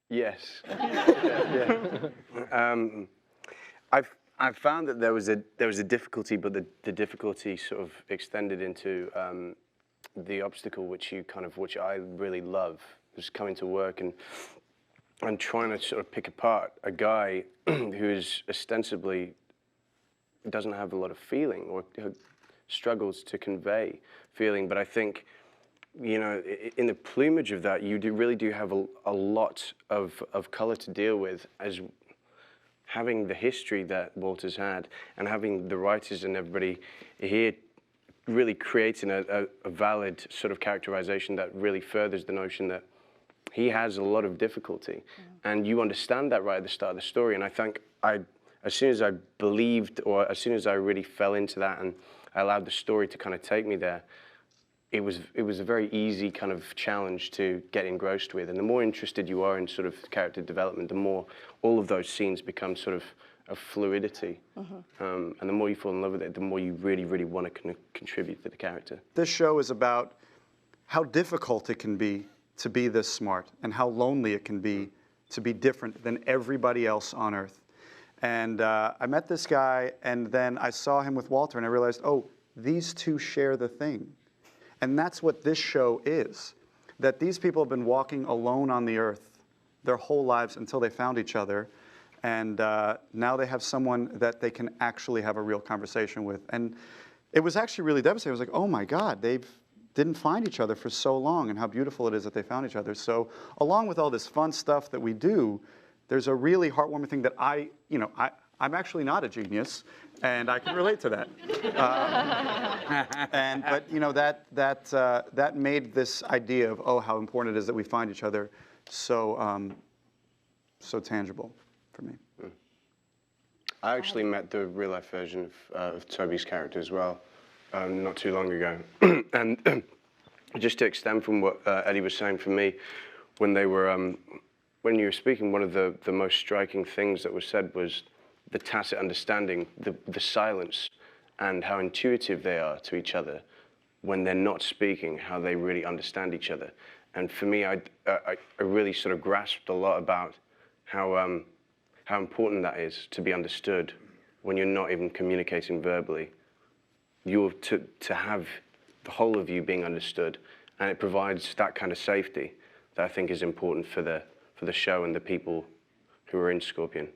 Yes. Yeah. I've found that there was a difficulty, but the difficulty sort of extended into the obstacle, which I really love, was coming to work and trying to sort of pick apart a guy who is ostensibly doesn't have a lot of feeling or struggles to convey feeling. But I think, you know, in the plumage of that, you really do have a lot of color to deal with, as having the history that Walter's had and having the writers and everybody here really creating a valid sort of characterization that really furthers the notion that he has a lot of difficulty. And you understand that right at the start of the story. And I think as soon as I believed, or as soon as I really fell into that and I allowed the story to kind of take me there, it was a very easy kind of challenge to get engrossed with. And the more interested you are in sort of character development, the more all of those scenes become sort of a fluidity. And the more you fall in love with it, the more you really, really want to contribute to the character. This show is about how difficult it can be to be this smart and how lonely it can be to be different than everybody else on Earth. And I met this guy, and then I saw him with Walter, and I realized, oh, these two share the thing. And that's what this show is, that these people have been walking alone on the earth their whole lives until they found each other. And now they have someone that they can actually have a real conversation with. And it was actually really devastating. I was like, oh my God, they didn't find each other for so long, and how beautiful it is that they found each other. So along with all this fun stuff that we do, there's a really heartwarming thing that I'm actually not a genius, and I can relate to that. But you know, that made this idea of, oh, how important it is that we find each other so tangible for me. I actually met the real life version of Toby's character as well, not too long ago. And just to extend from what Eddie was saying, for me, when you were speaking, one of the most striking things that was said was the tacit understanding, the silence, and how intuitive they are to each other when they're not speaking, how they really understand each other. And for me, I really sort of grasped a lot about how important that is, to be understood when you're not even communicating verbally. To have the whole of you being understood, and it provides that kind of safety that I think is important for the show and the people who are in Scorpion.